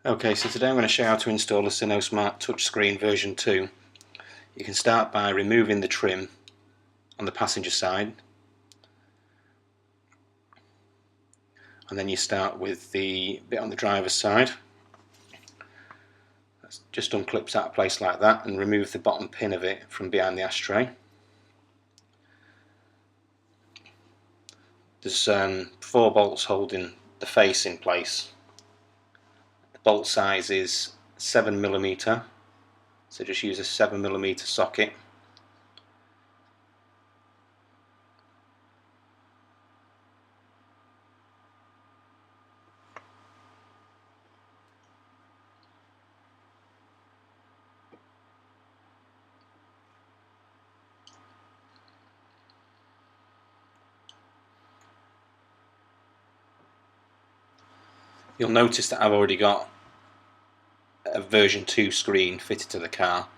Okay, so today I'm going to show you how to install a Sino Smart Touchscreen version 2. You can start by removing the trim on the passenger side, and then you start with the bit on the driver's side. Just unclips out of place like that and remove the bottom pin of it from behind the ashtray. There's 4 bolts holding the face in place. The bolt size is 7mm, so just use a 7mm socket. You'll notice that I've already got a version 2 screen fitted to the car.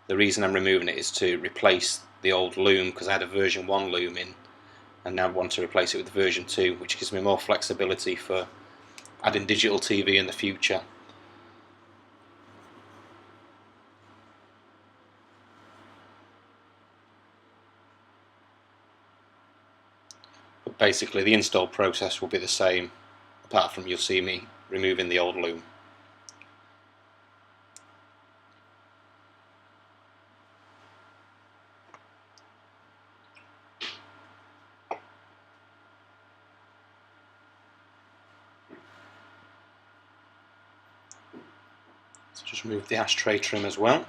The reason I'm removing it is to replace the old loom, because I had a version 1 loom in and now I want to replace it with version 2, which gives me more flexibility for adding digital TV in the future. But basically the install process will be the same, apart from you'll see me removing the old loom. So just remove the ashtray trim as well.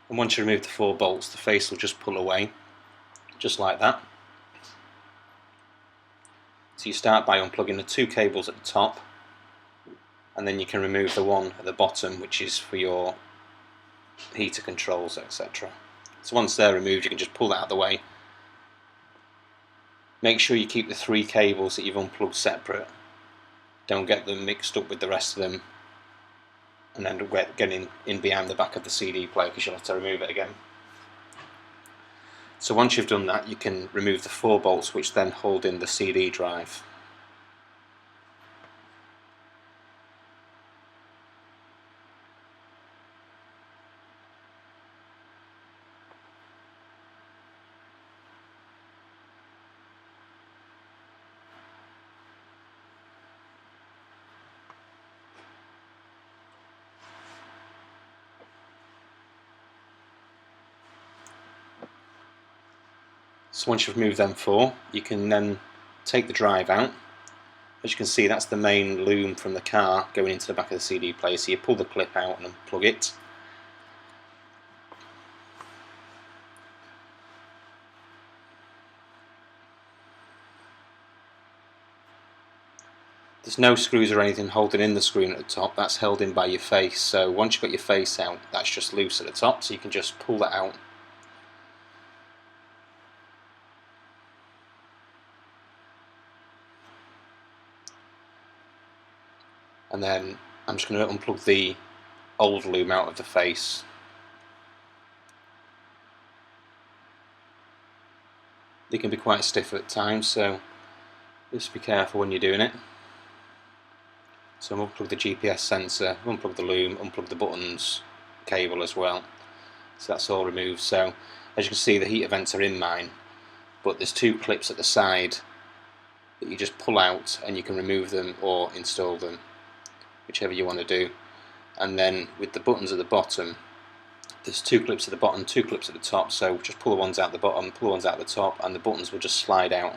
And once you remove the 4 bolts, the face will just pull away, just like that. So you start by unplugging the 2 cables at the top, and then you can remove the one at the bottom, which is for your heater controls, etc. So once they're removed, you can just pull that out of the way. Make sure you keep the 3 cables that you've unplugged separate. Don't get them mixed up with the rest of them and end up getting in behind the back of the CD player, because you'll have to remove it again. So once you've done that, you can remove the 4 bolts which then hold in the CD drive. So once you've removed them 4, you can then take the drive out. As you can see, that's the main loom from the car going into the back of the CD player, so you pull the clip out and unplug it. There's no screws or anything holding in the screen at the top, that's held in by your face, so once you've got your face out, that's just loose at the top, so you can just pull that out. And then I'm just going to unplug the old loom out of the face. They can be quite stiff at times, so just be careful when you're doing it. So I'm unplug the GPS sensor, unplug the loom, unplug the buttons, cable as well. So that's all removed. So as you can see, the heater vents are in mine, but there's 2 clips at the side that you just pull out and you can remove them or install them, whichever you want to do. And then with the buttons at the bottom, there's 2 clips at the bottom, 2 clips at the top, so just pull the ones out the bottom, pull the ones out the top, and the buttons will just slide out.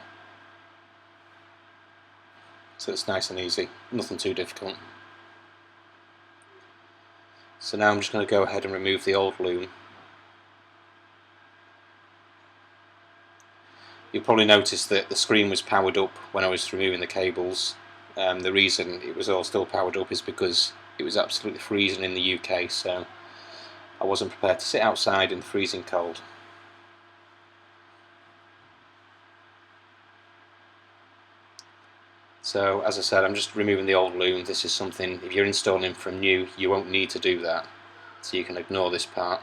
So it's nice and easy, nothing too difficult. So now I'm just going to go ahead and remove the old loom. You'll probably notice that the screen was powered up when I was removing the cables. The reason it was all still powered up is because it was absolutely freezing in the UK, so I wasn't prepared to sit outside in the freezing cold. So as I said, I'm just removing the old loom. This is something, if you're installing from new, you won't need to do that, so you can ignore this part.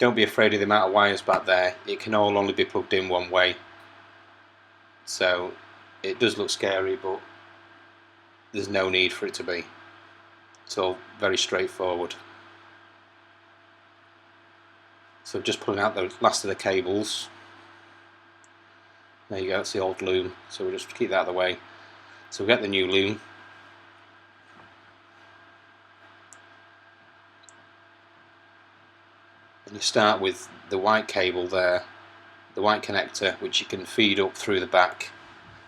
Don't be afraid of the amount of wires back there. It can all only be plugged in one way. So it does look scary, but there's no need for it to be. It's all very straightforward. So just pulling out the last of the cables. There you go, that's the old loom. So we'll just keep that out of the way. So we'll get the new loom. And you start with the white cable there, the white connector, which you can feed up through the back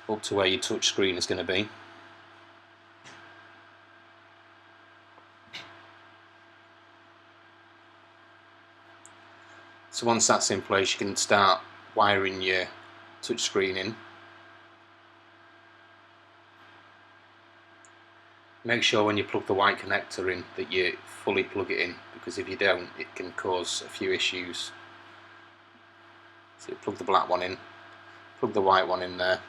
up to where your touch screen is going to be. So once that's in place, you can start wiring your touch screen in. Make sure when you plug the white connector in that you fully plug it in, because if you don't, it can cause a few issues. So you plug the black one in, plug the white one in there.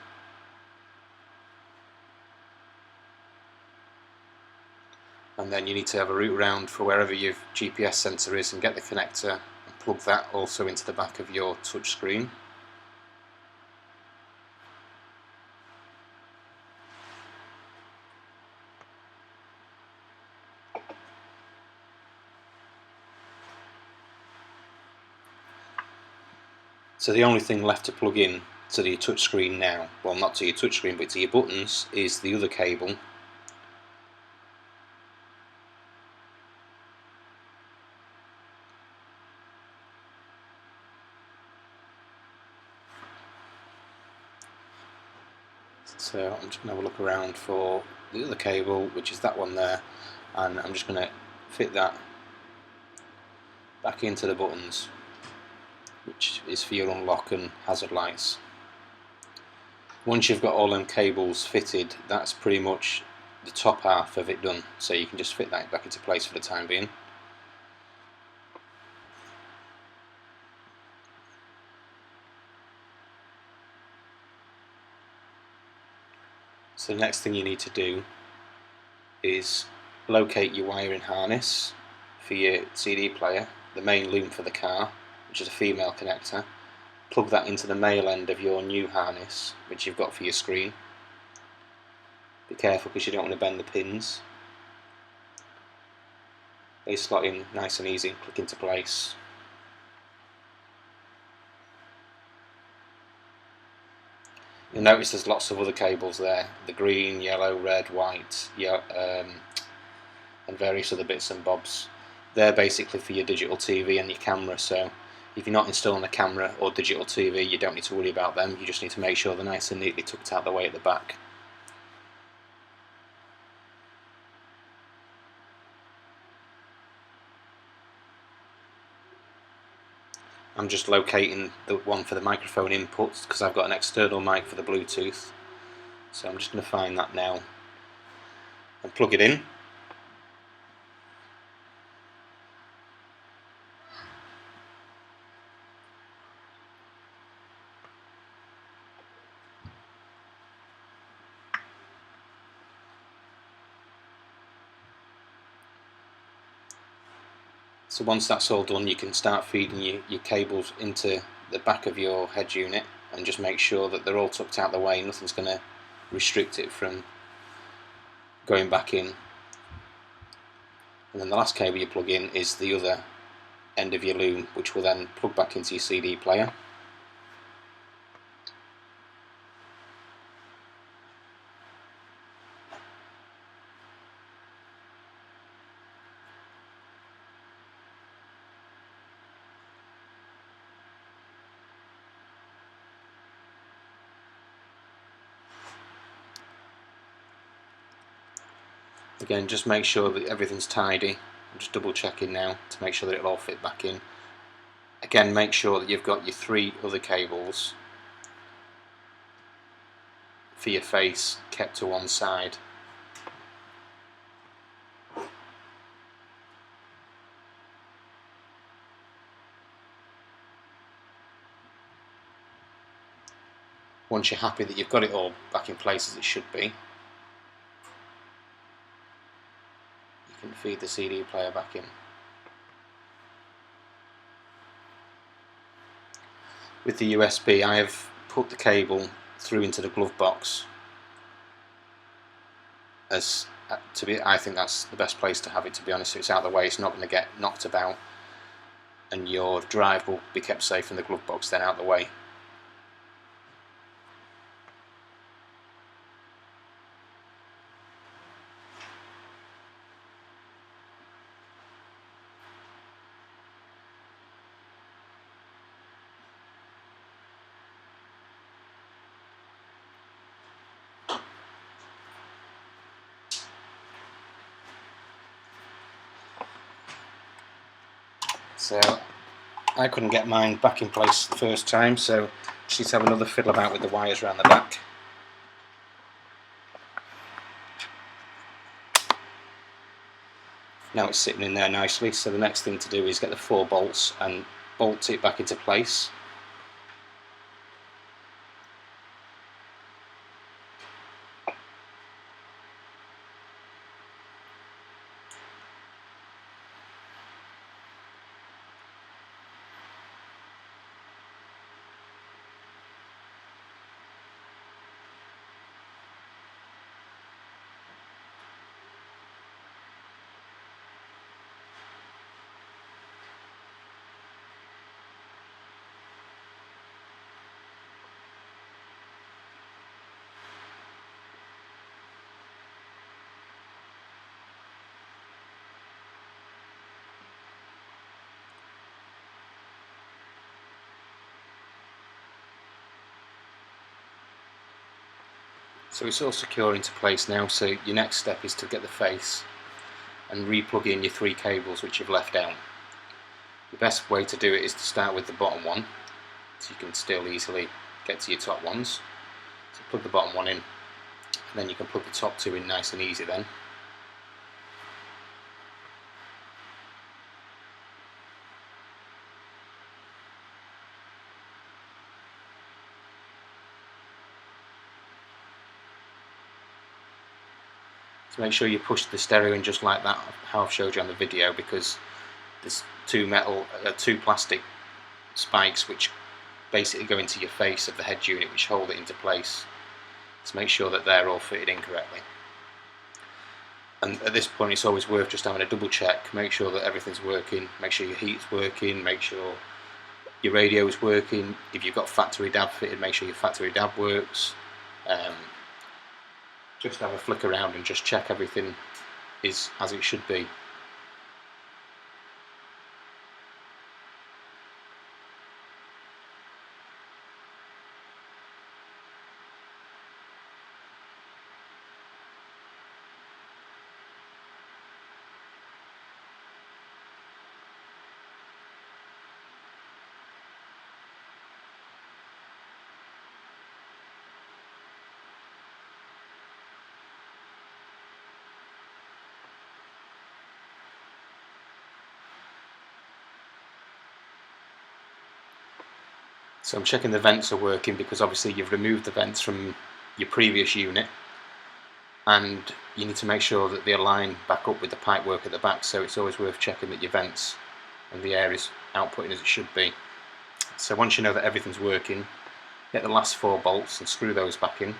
And then you need to have a route round for wherever your GPS sensor is and get the connector and plug that also into the back of your touch screen. So the only thing left to plug in to your touch screen now, well, not to your touch screen but to your buttons, is the other cable. So I'm just going to have a look around for the other cable, which is that one there, and I'm just going to fit that back into the buttons, which is for your unlock and hazard lights. Once you've got all them cables fitted, that's pretty much the top half of it done, so you can just fit that back into place for the time being. So the next thing you need to do is locate your wiring harness for your CD player, the main loom for the car, which is a female connector. Plug that into the male end of your new harness, which you've got for your screen. Be careful because you don't want to bend the pins. They slot in nice and easy and click into place. You'll notice there's lots of other cables there, the green, yellow, red, white, and various other bits and bobs. They're basically for your digital TV and your camera, so if you're not installing a camera or digital TV, you don't need to worry about them. You just need to make sure they're nice and neatly tucked out of the way at the back. I'm just locating the one for the microphone inputs because I've got an external mic for the Bluetooth. So I'm just going to find that now and plug it in. So once that's all done, you can start feeding your cables into the back of your head unit and just make sure that they're all tucked out the way. Nothing's going to restrict it from going back in. And then the last cable you plug in is the other end of your loom, which will then plug back into your CD player. Again, just make sure that everything's tidy. I'm just double checking now to make sure that it'll all fit back in. Again, make sure that you've got your 3 other cables for your face kept to one side. Once you're happy that you've got it all back in place as it should be, you can feed the CD player back in. With the USB, I have put the cable through into the glove box, as I think that's the best place to have it, to be honest. So it's out of the way, it's not going to get knocked about, and your drive will be kept safe in the glove box, then out of the way. So I couldn't get mine back in place the first time, so just need to have another fiddle about with the wires around the back. Now it's sitting in there nicely, so the next thing to do is get the 4 bolts and bolt it back into place. So it's all secure into place now, so your next step is to get the face and re-plug in your 3 cables which you've left out. The best way to do it is to start with the bottom one, so you can still easily get to your top ones. So plug the bottom one in, and then you can plug the top 2 in nice and easy then. So make sure you push the stereo in just like that, how I've showed you on the video, because there's 2 plastic spikes which basically go into your face of the head unit, which hold it into place. So make sure that they're all fitted in correctly. And at this point it's always worth just having a double check, make sure that everything's working, make sure your heat's working, make sure your radio is working. If you've got factory DAB fitted, make sure your factory DAB works. Just have a flick around and just check everything is as it should be. So I'm checking the vents are working, because obviously you've removed the vents from your previous unit, and you need to make sure that they align back up with the pipework at the back, so it's always worth checking that your vents and the air is outputting as it should be. So once you know that everything's working, get the last 4 bolts and screw those back in.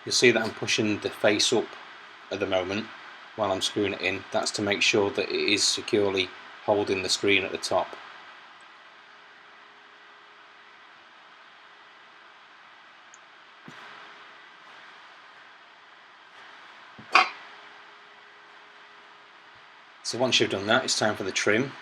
You'll see that I'm pushing the face up at the moment while I'm screwing it in. That's to make sure that it is securely holding the screen at the top. So once you've done that, it's time for the trim.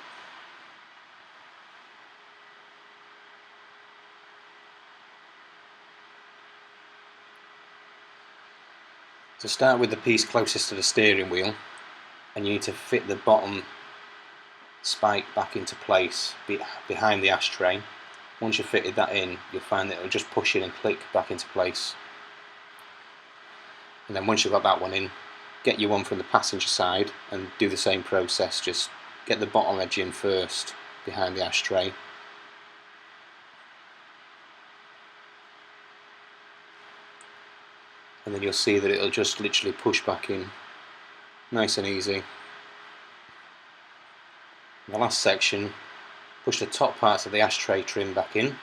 So start with the piece closest to the steering wheel, and you need to fit the bottom spike back into place behind the ashtray. Once you've fitted that in, you'll find that it'll just push in and click back into place. And then once you've got that one in, get your one from the passenger side and do the same process. Just get the bottom edge in first behind the ashtray. And then you'll see that it'll just literally push back in, nice and easy. In the last section, push the top parts of the ashtray trim back in,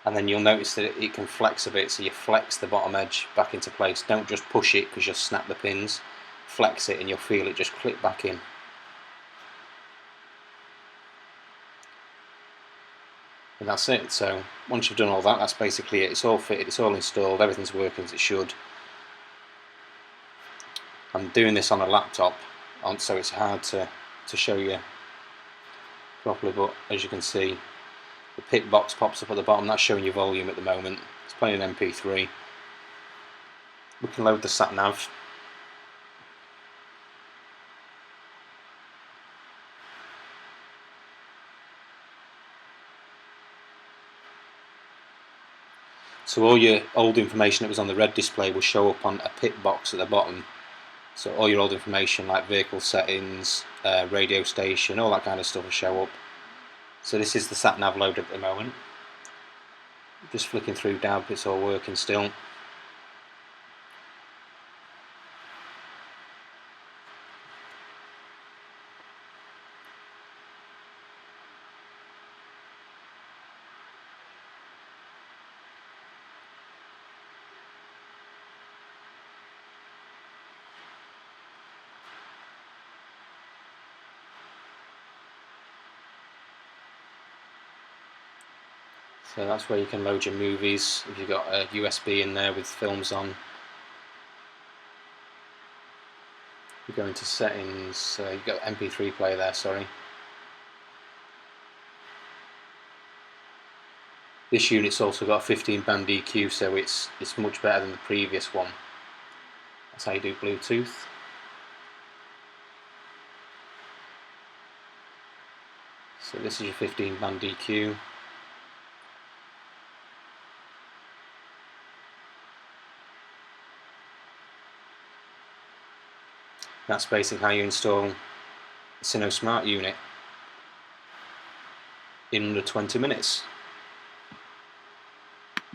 and then you'll notice that it can flex a bit, so you flex the bottom edge back into place. Don't just push it because you'll snap the pins. Flex it and you'll feel it just click back in. And that's it. So once you've done all that, that's basically it. It's all fitted, it's all installed, everything's working as it should. I'm doing this on a laptop, so it's hard to show you properly, but as you can see, the pit box pops up at the bottom. That's showing you volume at the moment. It's playing an MP3. We can load the sat nav. So all your old information that was on the red display will show up on a pit box at the bottom. So all your old information like vehicle settings, radio station, all that kind of stuff will show up. So this is the sat nav loaded at the moment. Just flicking through DAB, it's all working still. So that's where you can load your movies if you've got a USB in there with films on. You go into settings, you've got MP3 player there, sorry. This unit's also got a 15 band EQ, so it's much better than the previous one. That's how you do Bluetooth. So this is your 15 band EQ. That's basically how you install a Sino Smart unit in under 20 minutes.